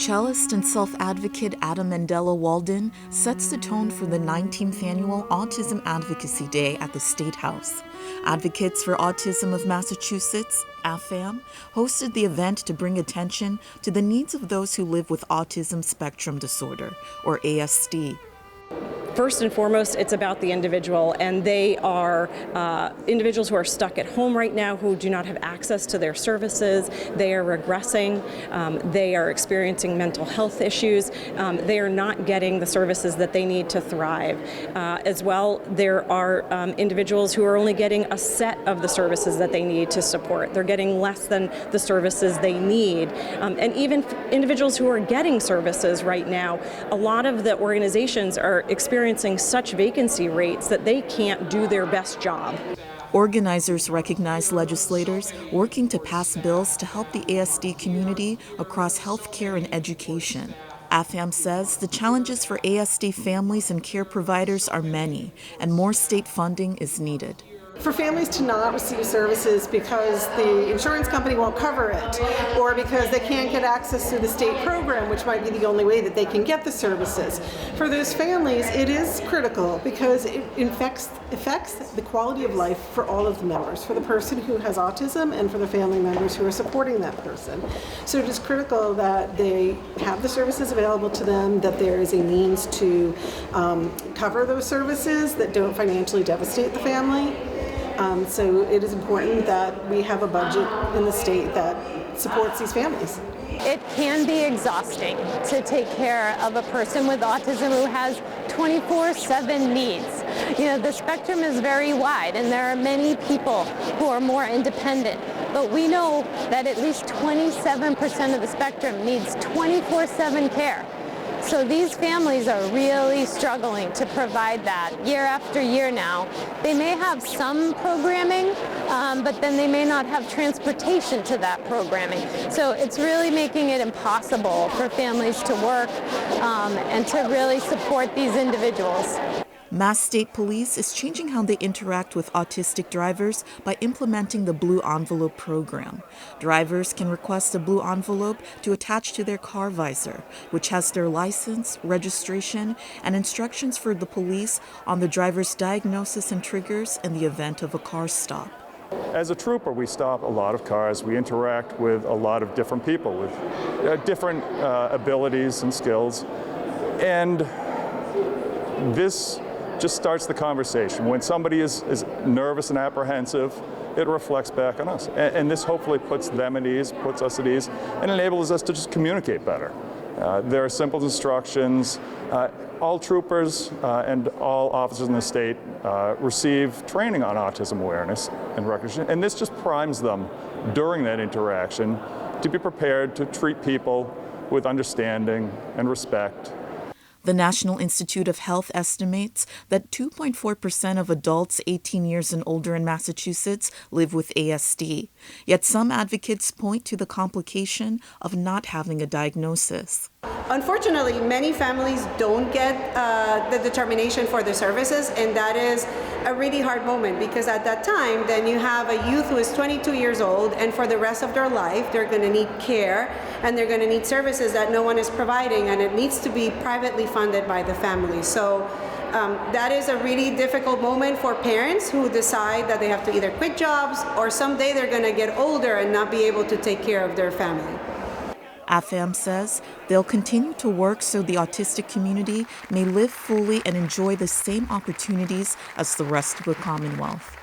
Cellist and self-advocate Adam Mandela Walden sets the tone for the 19th annual Autism Advocacy Day at the State House. Advocates for Autism of Massachusetts, AFAM, hosted the event to bring attention to the needs of those who live with autism spectrum disorder, or ASD. First and foremost, it's about the individual, and they are individuals who are stuck at home right now who do not have access to their services. They are regressing. They are experiencing mental health issues. They are not getting the services that they need to thrive. As well, there are individuals who are only getting a set of the services that they need to support. They're getting less than the services they need. And even individuals who are getting services right now, a lot of the organizations are experiencing such vacancy rates that they can't do their best job. Organizers recognize legislators working to pass bills to help the ASD community across healthcare and education. AFAM says the challenges for ASD families and care providers are many, and more state funding is needed. For families to not receive services because the insurance company won't cover it, or because they can't get access to the state program, which might be the only way that they can get the services. For those families, it is critical because it affects the quality of life for all of the members, for the person who has autism and for the family members who are supporting that person. So it is critical that they have the services available to them, that there is a means to cover those services that don't financially devastate the family. So it is important that we have a budget in the state that supports these families. It can be exhausting to take care of a person with autism who has 24/7 needs. You know, the spectrum is very wide, and there are many people who are more independent. But we know that at least 27% of the spectrum needs 24/7 care. So these families are really struggling to provide that year after year now. They may have some programming, but then they may not have transportation to that programming. So it's really making it impossible for families to work and to really support these individuals. Mass State Police is changing how they interact with autistic drivers by implementing the Blue Envelope program. Drivers can request a blue envelope to attach to their car visor, which has their license, registration, and instructions for the police on the driver's diagnosis and triggers in the event of a car stop. As a trooper, we stop a lot of cars. We interact with a lot of different people with different abilities and skills. And this just starts the conversation. When somebody is nervous and apprehensive, it reflects back on us. And this hopefully puts them at ease, puts us at ease, and enables us to just communicate better. There are simple instructions. All troopers and all officers in the state receive training on autism awareness and recognition, and this just primes them during that interaction to be prepared to treat people with understanding and respect. The National Institute of Health estimates that 2.4% of adults 18 years and older in Massachusetts live with ASD. Yet some advocates point to the complication of not having a diagnosis. Unfortunately, many families don't get the determination for the services, and that is a really hard moment because at that time, then you have a youth who is 22 years old, and for the rest of their life, they're going to need care, and they're going to need services that no one is providing, and it needs to be privately funded by the family. So that is a really difficult moment for parents who decide that they have to either quit jobs or someday they're going to get older and not be able to take care of their family. AFAM says they'll continue to work so the autistic community may live fully and enjoy the same opportunities as the rest of the Commonwealth.